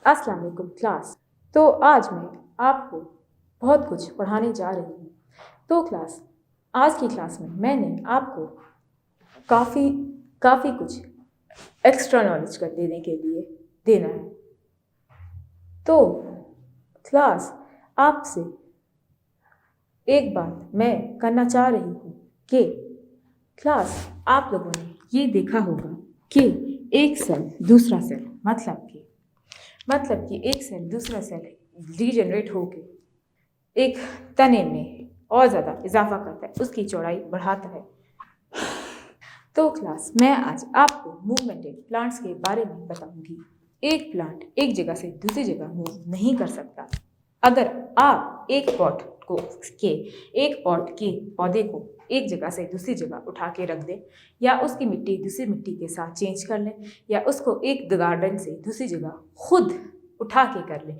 अस्सलाम वालेकुम क्लास। तो आज मैं आपको बहुत कुछ पढ़ाने जा रही हूँ। तो क्लास, आज की क्लास में मैंने आपको काफ़ी काफ़ी कुछ एक्स्ट्रा नॉलेज कर देने के लिए देना है। तो क्लास, आपसे एक बात मैं करना चाह रही हूँ कि क्लास, आप लोगों ने ये देखा होगा कि एक सेल दूसरा सेल मतलब कि एक सेल दूसरा सेल रीजनरेट होके एक तने में और ज़्यादा इजाफा करता है, उसकी चौड़ाई बढ़ाता है। तो क्लास, मैं आज आपको मूवमेंटेड प्लांट्स के बारे में बताऊंगी। एक प्लांट एक जगह से दूसरी जगह मूव नहीं कर सकता। अगर आप एक पॉट के पौधे को एक जगह से दूसरी जगह उठा के रख दें, या उसकी मिट्टी दूसरी मिट्टी के साथ चेंज कर लें, या उसको एक गार्डन से दूसरी जगह खुद उठा के कर लें,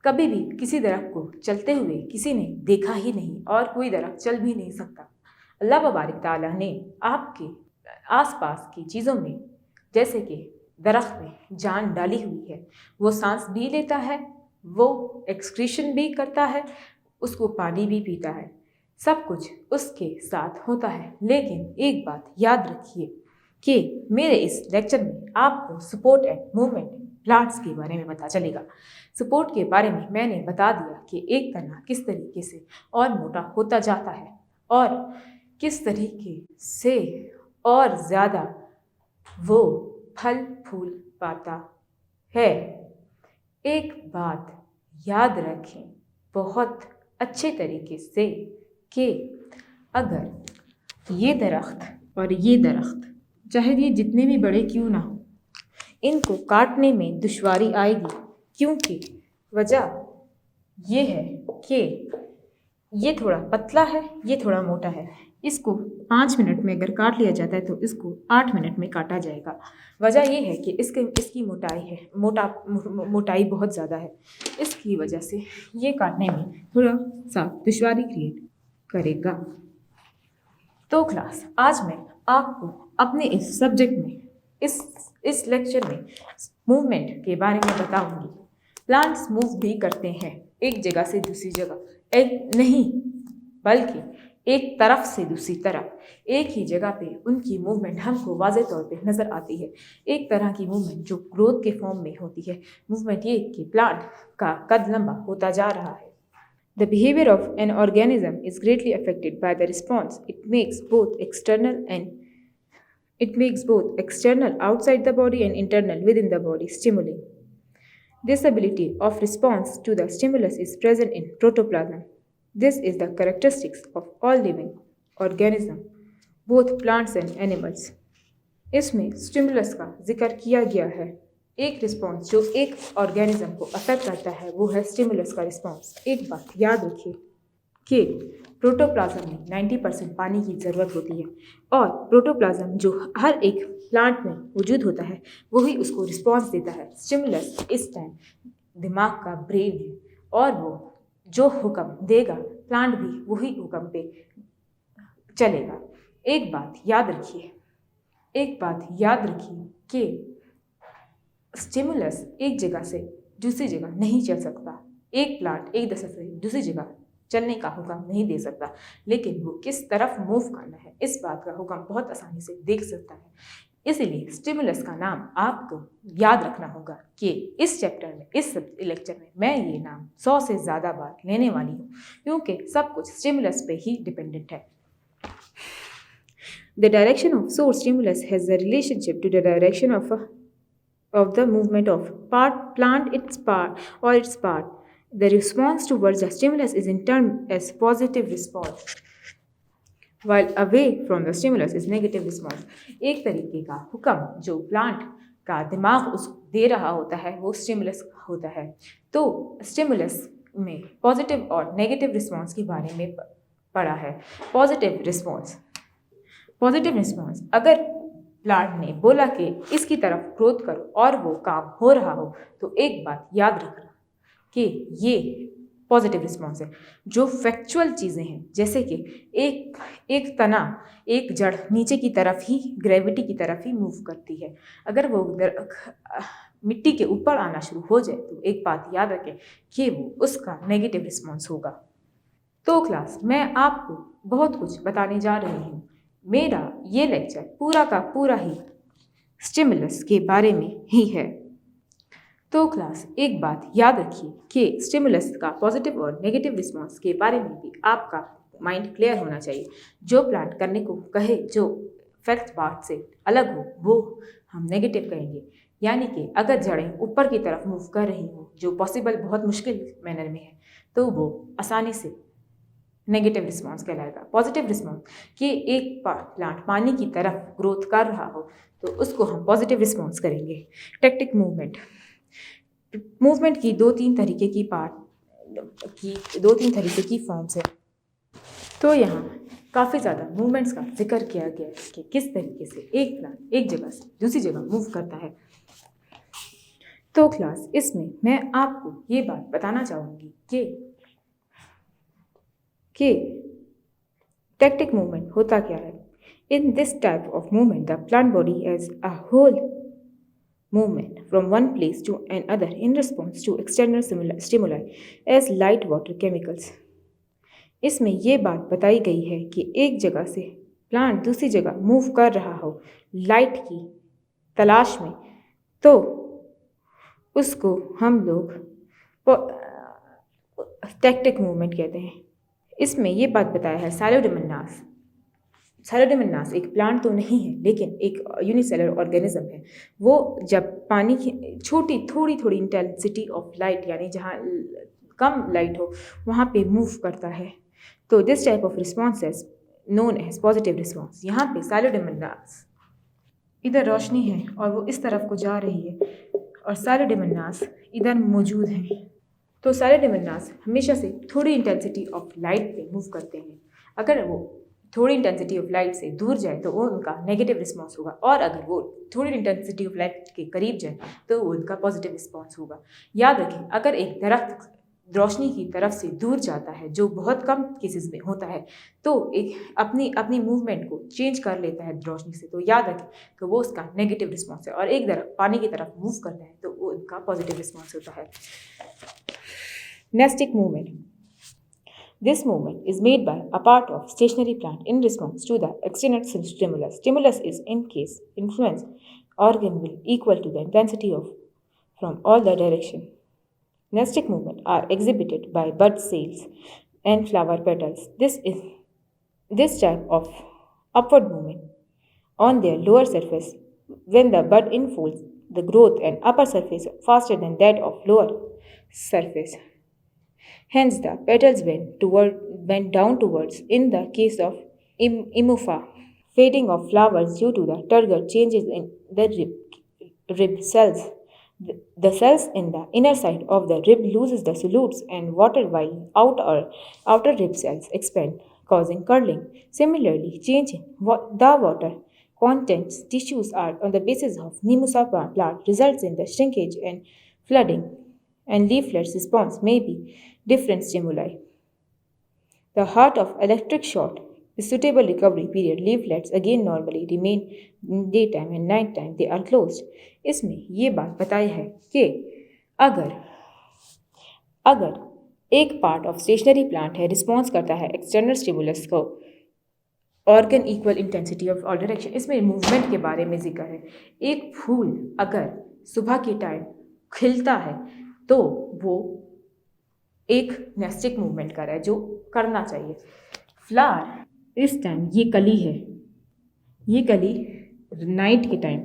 कभी भी किसी दरख्त को चलते हुए किसी ने देखा ही नहीं और कोई दरख्त चल भी नहीं सकता। अल्लाह तबारक ताला ने आपके आसपास की चीज़ों में, जैसे कि दरख्त में, जान डाली हुई है। वो सांस भी लेता है, वो एक्सक्रीशन भी करता है, उसको पानी भी पीता है, सब कुछ उसके साथ होता है। लेकिन एक बात याद रखिए कि मेरे इस लेक्चर में आपको सपोर्ट एंड मूवमेंट प्लांट्स के बारे में पता चलेगा। सपोर्ट के बारे में मैंने बता दिया कि एक तना किस तरीके से और मोटा होता जाता है और किस तरीके से और ज़्यादा वो फल फूल पाता है। एक बात याद रखें बहुत अच्छे तरीके से कि अगर ये दरख्त और ये दरख्त, चाहे ये जितने भी बड़े क्यों ना हो, इनको काटने में दुश्वारी आएगी, क्योंकि वजह ये है कि ये थोड़ा पतला है, ये थोड़ा मोटा है। इसको 5 मिनट में अगर काट लिया जाता है तो इसको 8 मिनट में काटा जाएगा। वजह ये है कि इसकी मोटाई बहुत ज़्यादा है। इसकी वजह से ये काटने में थोड़ा सा दुश्वारी क्रिएट करेगा। तो क्लास, आज मैं आपको अपने इस सब्जेक्ट में, इस लेक्चर में मूवमेंट के बारे में बताऊंगी। प्लांट्स मूव भी करते हैं एक जगह से दूसरी जगह, एक नहीं बल्कि एक तरफ से दूसरी तरफ। एक ही जगह पे उनकी मूवमेंट हमको वाज़े तौर पे नज़र आती है। एक तरह की मूवमेंट जो ग्रोथ के फॉर्म में होती है। मूवमेंट ये कि प्लांट का कद लंबा होता जा रहा है। The behavior of an organism is greatly affected by the response it makes both external outside the body and internal within the body stimuli. This ability of response to the stimulus is present in protoplasm. This is the characteristics of all living organisms, both plants and animals. इसमें stimulus का जिक्र किया गया है। एक response जो एक organism को अफेक्ट करता है वो है स्टिमुलस का रिस्पॉन्स। एक बात याद रखिए कि प्रोटोप्लाज्म में 90% पानी की ज़रूरत होती है, और प्रोटोप्लाज्म जो हर एक प्लांट में मौजूद होता है वही उसको रिस्पॉन्स देता है। स्टिमुलस इस टाइम दिमाग का ब्रेन है, और वो जो हुक्म देगा प्लांट भी वही हुक्म पे चलेगा। एक बात याद रखिए कि स्टिमुलस एक जगह से दूसरी जगह नहीं चल सकता। एक प्लांट एक जगह से दूसरी जगह चलने का हुक्म नहीं दे सकता, लेकिन वो किस तरफ मूव करना है इस बात का हुक्म बहुत आसानी से देख सकता है। इसीलिए स्टिमुलस का नाम आपको याद रखना होगा कि इस चैप्टर में, इस लेक्चर में मैं ये नाम 100 से ज़्यादा बार लेने वाली हूँ, क्योंकि सब कुछ स्टिमुलस पे ही डिपेंडेंट है। The direction of source stimulus has a relationship to the direction of the movement of its part. The response towards the stimulus is in turn as positive response, while away from the stimulus is negative response. एक तरीके का हुक्म जो plant का दिमाग उसको दे रहा होता है वो स्टिमुलस होता है। तो स्टिमुलस में पॉजिटिव और नेगेटिव रिस्पॉन्स के बारे में पढ़ा है। पॉजिटिव रिस्पॉन्स, अगर प्लांट ने बोला कि इसकी तरफ ग्रोथ करो और वो काम हो रहा हो, तो एक बात याद रखना कि ये पॉजिटिव रिस्पॉन्स है। जो फैक्चुअल चीज़ें हैं, जैसे कि एक तना, एक जड़ नीचे की तरफ ही, ग्रेविटी की तरफ ही मूव करती है। अगर वो मिट्टी के ऊपर आना शुरू हो जाए तो एक बात याद रखें कि वो उसका नेगेटिव रिस्पॉन्स होगा। तो क्लास, मैं आपको बहुत कुछ बताने जा रही हूँ। मेरा ये लेक्चर पूरा का पूरा ही स्टिमुलस के बारे में ही है। तो क्लास, एक बात याद रखिए कि स्टिमुलस का पॉजिटिव और नेगेटिव रिस्पॉन्स के बारे में भी आपका माइंड क्लियर होना चाहिए। जो प्लांट करने को कहे, जो फैक्ट बात से अलग हो, वो हम नेगेटिव कहेंगे। यानी कि अगर जड़ें ऊपर की तरफ मूव कर रही हो, जो पॉसिबल बहुत मुश्किल मैनर में है, तो वो आसानी से नेगेटिव रिस्पॉन्स कहलाएगा। पॉजिटिव रिस्पॉन्स कि एक प्लांट पानी की तरफ ग्रोथ कर रहा हो तो उसको हम पॉजिटिव रिस्पॉन्स करेंगे। टेक्टिक मूवमेंट की दो तीन तरीके की फॉर्म्स है। तो यहाँ काफ़ी ज़्यादा मूवमेंट्स का जिक्र किया गया है कि किस तरीके से एक प्लांट एक जगह से दूसरी जगह मूव करता है। तो क्लास, इसमें मैं आपको ये बात बताना चाहूँगी कि टेक्टिक मूवमेंट होता क्या है। In this type of movement the plant body as a whole movement from one place to another in response to external stimuli as light water chemicals। इसमें ये बात बताई गई है कि एक जगह से प्लांट दूसरी जगह मूव कर रहा हो लाइट की तलाश में, तो उसको हम लोग टेक्टिक मूवमेंट कहते हैं। इसमें ये बात बताया है सैलोडोमोनास एक प्लांट तो नहीं है, लेकिन एक यूनिसेलर ऑर्गेनिज्म है। वो जब पानी की थोड़ी इंटेंसिटी ऑफ लाइट, यानी जहाँ कम लाइट हो, वहाँ पे मूव करता है। तो this type of response is known as positive response. यहाँ पे सैलोडोमोनास, इधर रोशनी है और वो इस तरफ को जा रही है, और सैलोडोमोनास इधर मौजूद है। तो सैलोडोमोनास हमेशा से थोड़ी इंटेंसिटी ऑफ लाइट पे मूव करते हैं। अगर वो थोड़ी इंटेंसिटी ऑफ लाइट से दूर जाए तो वो उनका नेगेटिव रिस्पॉन्स होगा, और अगर वो थोड़ी इंटेंसिटी ऑफ लाइट के करीब जाए तो वो उनका पॉजिटिव रिस्पॉन्स होगा। याद रखें, अगर एक दरख्त रोशनी की तरफ से दूर जाता है, जो बहुत कम केसेस में होता है, तो एक अपनी मूवमेंट को चेंज कर लेता है रोशनी से, तो याद रखें कि वो उसका नेगेटिव रिस्पॉन्स है। और एक दरख्त पानी की तरफ मूव करता है तो वो उनका पॉजिटिव रिस्पॉन्स होता है। Nestic movement. This movement is made by a part of stationary plant in response to the external stimulus. Stimulus is in case influence organ will equal to the intensity of from all the direction. Nestic movement are exhibited by bud cells and flower petals. This type of upward movement on their lower surface when the bud unfolds the growth and upper surface faster than that of lower surface. Hence, the petals bend down towards. In the case of Emufa, fading of flowers due to the turgor changes in the rib cells. The cells in the inner side of the rib loses the solutes and water, while outer rib cells expand, causing curling. Similarly, change in the water contents tissues are on the basis of Nemusa plant results in the shrinkage and flooding, and leaflets response may be different stimuli. The heart of electric short is suitable recovery period. Leaflets again normally remain in daytime and nighttime they are closed. इसमें ये बात बताई है कि अगर एक part of stationery plant है, response करता है एक्सटर्नल स्टिमुलस को, organ equal intensity of all direction. इसमें मूवमेंट के बारे में जिक्र है। एक फूल अगर सुबह के टाइम खिलता है तो वो एक नेस्टिक मूवमेंट कर रहा है, जो करना चाहिए। फ्लावर इस टाइम, ये कली है, ये कली नाइट के टाइम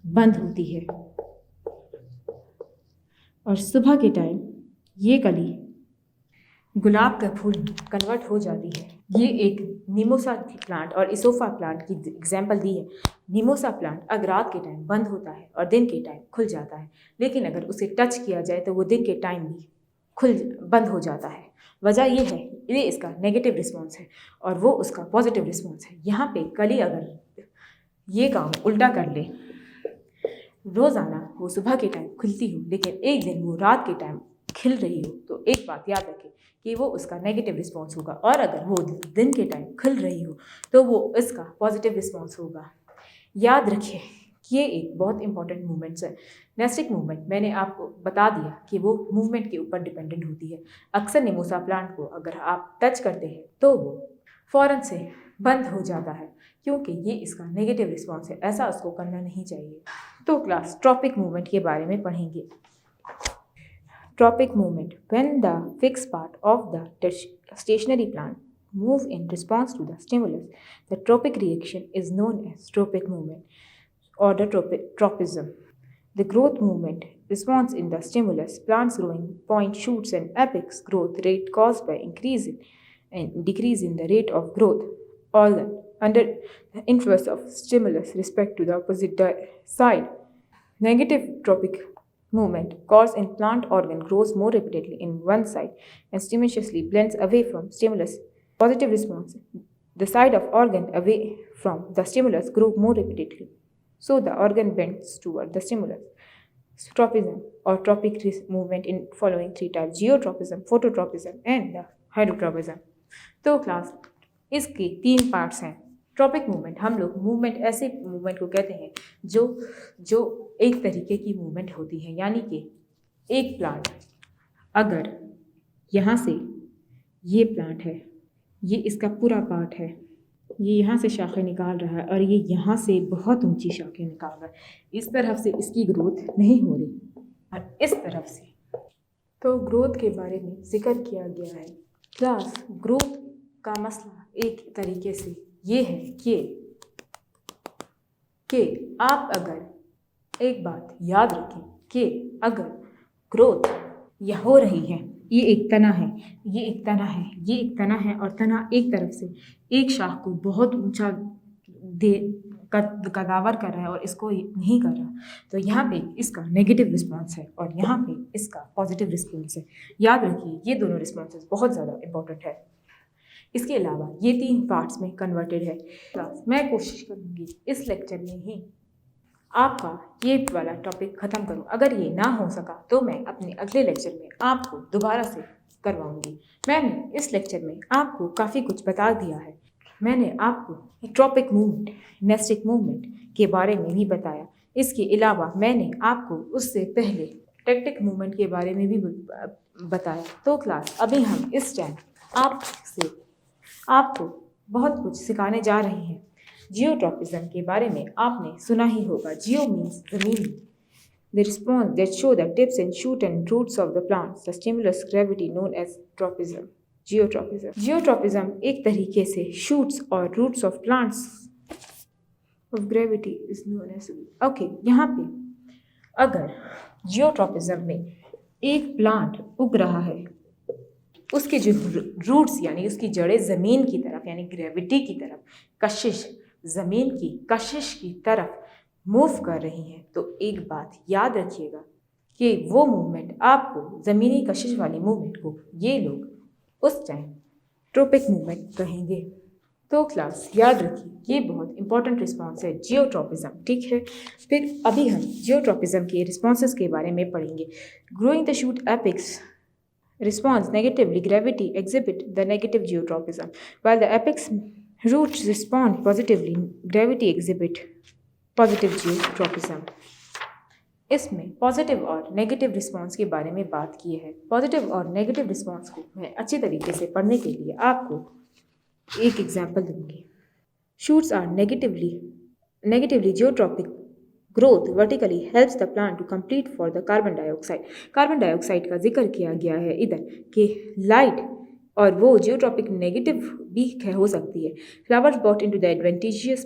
बंद होती है, और सुबह के टाइम ये कली गुलाब का फूल कन्वर्ट हो जाती है। ये एक निमोसा प्लांट और इसोफा प्लांट की एग्जाम्पल दी है। निमोसा प्लांट अगर रात के टाइम बंद होता है और दिन के टाइम खुल जाता है, लेकिन अगर उसे टच किया जाए तो वो दिन के टाइम भी बंद हो जाता है। वजह ये है, ये इसका नेगेटिव रिस्पॉन्स है और वो उसका पॉजिटिव रिस्पॉन्स है। यहाँ पे कली अगर ये काम उल्टा कर ले, रोज़ाना वो सुबह के टाइम खुलती हो लेकिन एक दिन वो रात के टाइम खिल रही हो, तो एक बात याद रखें कि वो उसका नेगेटिव रिस्पॉन्स होगा, और अगर वो दिन के टाइम खिल रही हो तो वो इसका पॉजिटिव रिस्पॉन्स होगा। याद रखिए ये एक बहुत इंपॉर्टेंट मूवमेंट्स है। नेस्टिक मूवमेंट मैंने आपको बता दिया कि वो मूवमेंट के ऊपर डिपेंडेंट होती है। अक्सर निमोसा प्लांट को अगर आप टच करते हैं तो वो फ़ौरन से बंद हो जाता है, क्योंकि ये इसका नेगेटिव रिस्पॉन्स है। ऐसा उसको करना नहीं चाहिए। तो क्लास ट्रॉपिक मूवमेंट के बारे में पढ़ेंगे। Tropic movement, when the fixed part of the stationary plant move in response to the stimulus, the tropic reaction is known as tropic movement or the tropism. The growth movement response in the stimulus, plants growing point shoots and apex growth rate caused by increase and decrease in the rate of growth, all under the influence of stimulus respect to the opposite side. Negative tropic movement caused in plant organ grows more rapidly in one side and simultaneously blends away from stimulus. Positive response. The side of organ away from the stimulus grow more rapidly. So the organ bends toward the stimulus. Tropism or tropic movement in following three types: geotropism, phototropism and the hydrotropism. तो class इसके 3 parts हैं। Tropic movement, हम लोग movement ऐसे movement को कहते हैं जो जो एक तरीके की मूवमेंट होती है, यानी कि एक प्लांट अगर यहाँ से ये प्लांट है, ये इसका पूरा पार्ट है, ये यहाँ से शाखें निकाल रहा है और ये यहाँ से बहुत ऊंची शाखें निकाल रहा है, इस तरफ से इसकी ग्रोथ नहीं हो रही और इस तरफ से। तो ग्रोथ के बारे में जिक्र किया गया है। क्लास ग्रोथ का मसला एक तरीके से ये है कि आप अगर एक बात याद रखें कि अगर ग्रोथ यह हो रही है, ये एक तना है, ये एक तना है, ये एक तना है और तना एक तरफ से एक शाख को बहुत ऊंचा का दावर कर रहा है और इसको नहीं कर रहा, तो यहाँ पे इसका नेगेटिव रिस्पॉन्स है और यहाँ पे इसका पॉजिटिव रिस्पॉन्स है। याद रखिए ये दोनों रिस्पॉन्सेस बहुत ज़्यादा इंपॉर्टेंट है। इसके अलावा ये 3 पार्ट्स में कन्वर्टेड है। क्लास मैं कोशिश करूँगी इस लेक्चर में ही आपका ये वाला टॉपिक ख़त्म करूँ। अगर ये ना हो सका तो मैं अपने अगले लेक्चर में आपको दोबारा से करवाऊँगी। मैंने इस लेक्चर में आपको काफ़ी कुछ बता दिया है। मैंने आपको ट्रॉपिक मूवमेंट, नेस्टिक मूवमेंट के बारे में भी बताया। इसके अलावा मैंने आपको उससे पहले टेक्टिक मूवमेंट के बारे में भी बताया। तो क्लास अभी हम इस टाइम आपको बहुत कुछ सिखाने जा रहे हैं। जियोट्रॉपिज्म के बारे में आपने सुना ही होगा। जियो मीन्स ज़मीन। The response that show the tips and shoot and roots of the plants, the stimulus gravity known as tropism. Geotropism. Geotropism एक तरीके से shoots और roots of plants of gravity is known as. Okay, यहाँ पे अगर geotropism में एक plant उग रहा है, उसके जो रूट्स यानी उसकी जड़ें ज़मीन की तरफ यानी ग्रेविटी की तरफ, कशिश, ज़मीन की कशिश की तरफ मूव कर रही हैं, तो एक बात याद रखिएगा कि वो मूवमेंट आपको ज़मीनी कशिश वाली मूवमेंट को ये लोग उस टाइम ट्रॉपिक मूवमेंट कहेंगे। तो क्लास याद रखिए ये बहुत इंपॉर्टेंट रिस्पॉन्स है जियोट्रॉपिज्म, ठीक है। फिर अभी हम जियोट्रॉपिज्म के रिस्पॉन्सेस के बारे में पढ़ेंगे। Growing the shoot apex responds negatively, gravity exhibit the negative geotropism, while the apex roots respond positively, gravity exhibit positive geotropism. इसमें पॉजिटिव और नेगेटिव रिस्पॉन्स के बारे में बात की है। पॉजिटिव और नेगेटिव रिस्पॉन्स को मैं अच्छी तरीके से पढ़ने के लिए आपको एक एग्जाम्पल दूंगी। Shoots are negatively geotropic growth vertically helps the plant to compete for the carbon dioxide. Carbon dioxide का जिक्र किया गया है इधर कि लाइट और वो जियोट्रॉपिक नेगेटिव भी हो सकती है। Flowers bought into the advantageous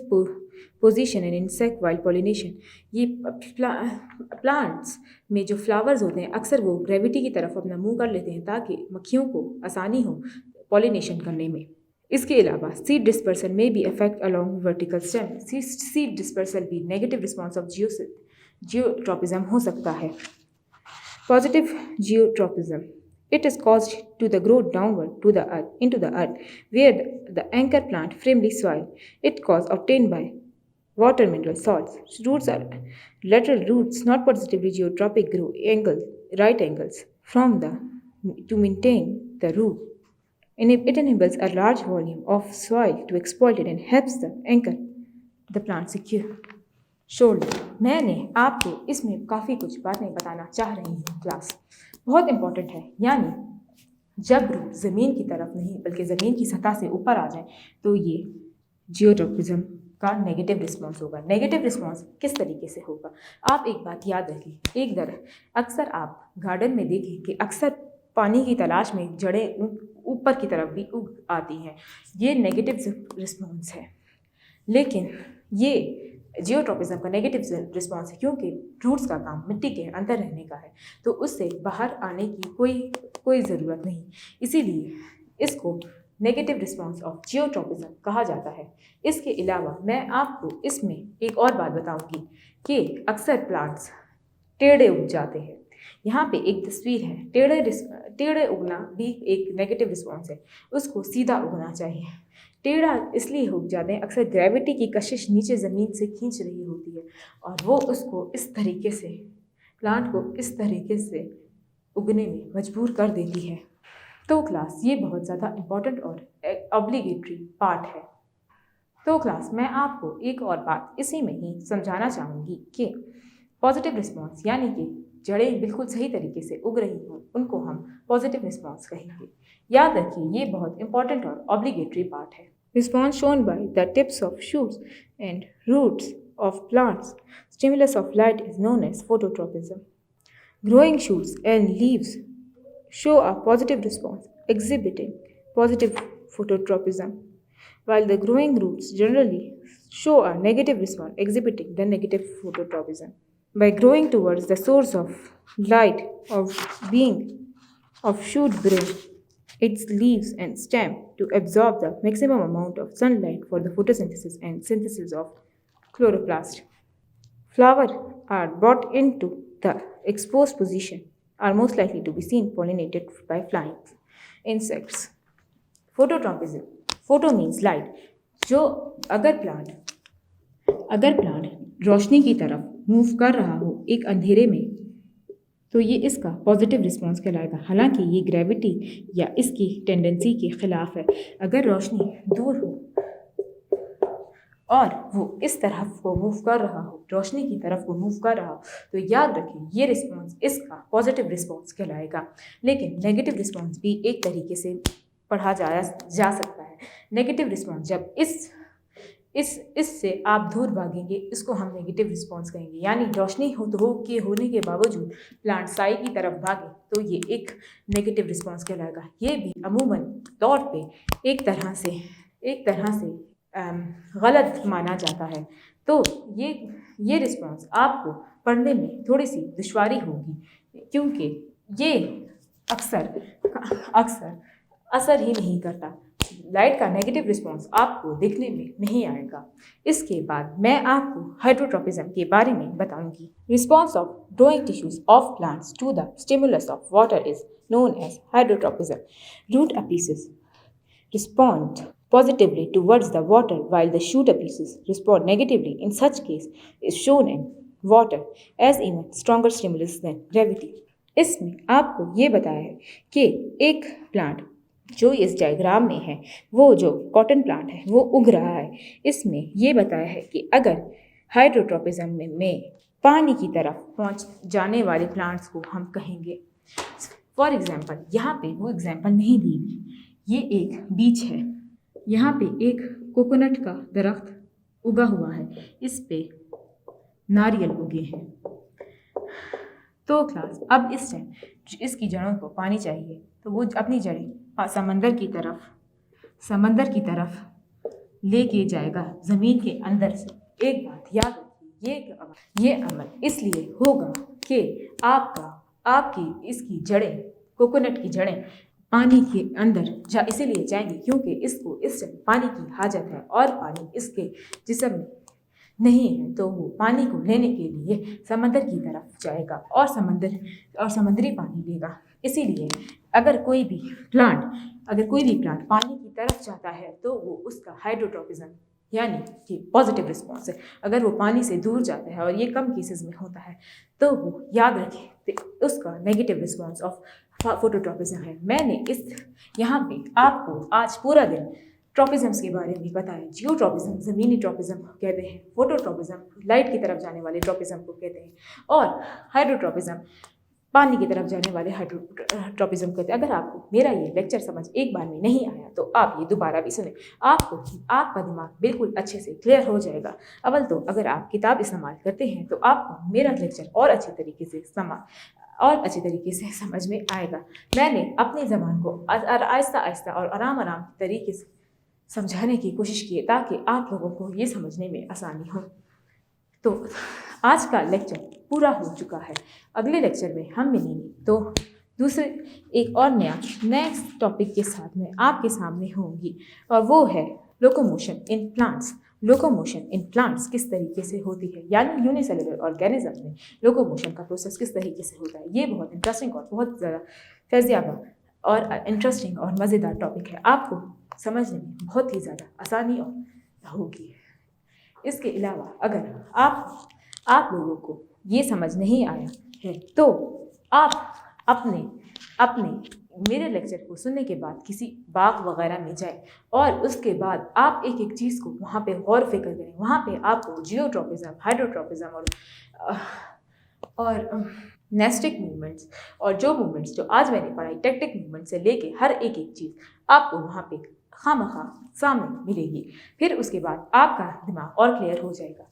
position and insect wild pollination. ये प्लांट्स में जो फ्लावर्स होते हैं अक्सर वो ग्रेविटी की तरफ अपना मुंह कर लेते हैं ताकि मक्खियों को आसानी हो पॉलिनेशन करने में। इसके अलावा सीड डिस्पर्सल में भी effect along vertical stem. Seed dispersal भी नेगेटिव रिस्पॉन्स ऑफ जियोट्रॉपिज्म हो सकता है। Positive geotropism, it is caused to the growth downward to the earth, into the earth, where the anchor plant firmly soil. It cause obtained by water, mineral salts. Roots are lateral roots, not positively geotropic, grow right angles from the to maintain the root. And it enables a large volume of soil to exploit it and helps the anchor the plant secure. Shoulder. मैंने आपको इसमें काफ़ी कुछ बातें बताना चाह रही हूँ क्लास, बहुत इंपॉर्टेंट है। यानी जब रूट ज़मीन की तरफ नहीं बल्कि ज़मीन की सतह से ऊपर आ जाए तो ये जियोट्रॉपिज्म का नेगेटिव रिस्पॉन्स होगा। नेगेटिव रिस्पॉन्स किस तरीके से होगा, आप एक बात याद रखें। एक अक्सर आप गार्डन में देखें कि अक्सर पानी की तलाश में जड़ें ऊपर की तरफ भी उग आती हैं, ये नेगेटिव रिस्पॉन्स है। लेकिन ये जियोट्रॉपिज्म का नेगेटिव रिस्पॉन्स है क्योंकि रूट्स का काम मिट्टी के अंदर रहने का है, तो उससे बाहर आने की कोई ज़रूरत नहीं। इसीलिए इसको नेगेटिव रिस्पॉन्स ऑफ जियोट्रॉपिज्म कहा जाता है। इसके अलावा मैं आपको इसमें एक और बात बताऊंगी कि अक्सर प्लांट्स टेढ़े उग जाते हैं। यहाँ पे एक तस्वीर है, टेढ़े उगना भी एक नेगेटिव रिस्पॉन्स है, उसको सीधा उगना चाहिए। टेढ़ा इसलिए उग जाते हैं, अक्सर ग्रेविटी की कशिश नीचे ज़मीन से खींच रही होती है और वो उसको इस तरीके से, प्लांट को इस तरीके से उगने में मजबूर कर देती है। तो क्लास ये बहुत ज़्यादा इम्पॉर्टेंट और ऑब्लिगेटरी पार्ट है। तो क्लास मैं आपको एक और बात इसी में ही समझाना चाहूँगी कि पॉजिटिव रिस्पॉन्स यानी कि जड़ें बिल्कुल सही तरीके से उग रही हों, उनको हम पॉजिटिव रिस्पॉन्स कहेंगे। याद रखिए, ये बहुत इंपॉर्टेंट और ऑब्लिगेटरी पार्ट है। Response shown by the tips of shoots and roots of plants stimulus of light is known as phototropism. Growing shoots and leaves show a positive response, exhibiting positive phototropism, while the growing roots generally show a negative response, exhibiting the negative phototropism. By growing towards the source of light of being of shoot bring its leaves and stem to absorb the maximum amount of sunlight for the photosynthesis and synthesis of chloroplast. Flowers are brought into the exposed position are most likely to be seen pollinated by flying insects. Phototropism. Photo means light. जो अगर plant रोशनी की तरफ move कर रहा हो एक अंधेरे में, तो ये इसका पॉजिटिव रिस्पॉन्स कहलाएगा। हालांकि ये ग्रेविटी या इसकी टेंडेंसी के खिलाफ है। अगर रोशनी दूर हो और वो इस तरफ को मूव कर रहा हो, रोशनी की तरफ को मूव कर रहा हो, तो याद रखें ये रिस्पॉन्स इसका पॉजिटिव रिस्पॉन्स कहलाएगा। लेकिन नेगेटिव रिस्पॉन्स भी एक तरीके से पढ़ा जा सकता है। नेगेटिव रिस्पॉन्स जब इससे आप दूर भागेंगे, इसको हम नेगेटिव रिस्पॉन्स कहेंगे। यानी रोशनी होने के बावजूद प्लांट साई की तरफ भागे तो ये एक नेगेटिव रिस्पॉन्स कहलाएगा। ये भी अमूमन तौर पे एक तरह से गलत माना जाता है। तो ये रिस्पॉन्स आपको पढ़ने में थोड़ी सी दुश्वारी होगी क्योंकि ये अक्सर असर ही नहीं करता। लाइट का नेगेटिव रिस्पॉन्स आपको देखने में नहीं आएगा। इसके बाद मैं आपको हाइड्रोट्रोपिज्म के बारे में बताऊंगी। Response of growing tissues of plants to the stimulus of water is known as hydrotropism. Root apices respond positively towards the water while the shoot apices respond negatively. In such case is shown in water as even stronger stimulus than gravity. इसमें आपको ये बताया है कि एक plant जो इस diagram में है, वो जो कॉटन प्लांट है वो उग रहा है। इसमें ये बताया है कि अगर हाइड्रोट्रोपिज्म में पानी की तरफ पहुंच जाने वाले प्लांट्स को हम कहेंगे। फॉर एग्जाम्पल, यहाँ पे वो एग्जाम्पल नहीं दी हुई, ये एक बीच है, यहाँ पे एक कोकोनट का दरख्त उगा हुआ है, इस पे नारियल उगे हैं। तो क्लास अब इस टाइम इसकी जड़ों को पानी चाहिए, तो वो अपनी जड़ें समंदर की तरफ लेके जाएगा ज़मीन के अंदर से। एक बात याद रखिए, ये अमल इसलिए होगा कि आपकी इसकी जड़ें, कोकोनट की जड़ें पानी के अंदर इसीलिए जाएंगी क्योंकि इसको इस टाइम पानी की हाजत है और पानी इसके जिस्म में नहीं है, तो वो पानी को लेने के लिए समंदर की तरफ जाएगा और समुद्री पानी लेगा। इसीलिए अगर कोई भी प्लांट पानी की तरफ जाता है तो वो उसका हाइड्रोट्रोपिज्म यानी कि पॉजिटिव रिस्पॉन्स है। अगर वो पानी से दूर जाता है, और ये कम केसेस में होता है, तो वो याद रखें उसका नेगेटिव रिस्पॉन्स ऑफ फोटोट्रोपिज्म है। मैंने यहाँ पे आपको आज पूरा दिन ट्रॉपिज़म्स के बारे में बताया। जियोट्रॉपिज़म ज़मीनी ट्रॉपिज़म कहते हैं, फोटोट्रॉपिज़म लाइट की तरफ जाने वाले ट्रॉपिज़म को कहते हैं, और हाइड्रोट्रॉपिज़म पानी की तरफ जाने वाले हाइड्रोट्रॉपिज़म कहते हैं। अगर आपको मेरा ये लेक्चर समझ एक बार में नहीं आया तो आप ये दोबारा भी सुनें, आपको आपका दिमाग बिल्कुल अच्छे से क्लियर हो जाएगा। अव्वल तो अगर आप किताब इस्तेमाल करते हैं तो आपको मेरा लेक्चर और अच्छे तरीके से समझ में आएगा। मैंने अपनी ज़बान को आहिस्ता आहिस्ता और आराम आराम तरीके से समझाने की कोशिश की है ताकि आप लोगों को ये समझने में आसानी हो। तो आज का लेक्चर पूरा हो चुका है। अगले लेक्चर में हम मिलेंगे तो दूसरे एक और नेक्स्ट टॉपिक के साथ मैं आपके सामने होंगी, और वो है locomotion in plants. Locomotion in plants किस तरीके से होती है, यानी यूनिसेलुलर ऑर्गेनिज्म में लोकोमोशन का प्रोसेस किस तरीके से होता है। ये बहुत इंटरेस्टिंग और बहुत ज़्यादा फैज़याबा और इंटरेस्टिंग और मज़ेदार टॉपिक है। आपको समझने में बहुत ही ज़्यादा आसानी होगी। इसके अलावा अगर आप लोगों को ये समझ नहीं आया है तो आप अपने मेरे लेक्चर को सुनने के बाद किसी बाग वगैरह में जाएं, और उसके बाद आप एक एक चीज़ को वहाँ पे गौर फिक्र करें। वहाँ पे आपको जियोट्रॉपिज़म, हाइड्रोट्रॉपिज़म और नेस्टिक मूवमेंट्स और जो मूवमेंट्स जो आज मैंने पढ़ाई, टेक्टिक मूवमेंट से लेके हर एक चीज़ आपको वहाँ पे खामखा सामने मिलेगी। फिर उसके बाद आपका दिमाग और क्लियर हो जाएगा।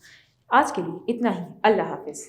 आज के लिए इतना ही। अल्लाह हाफिज़।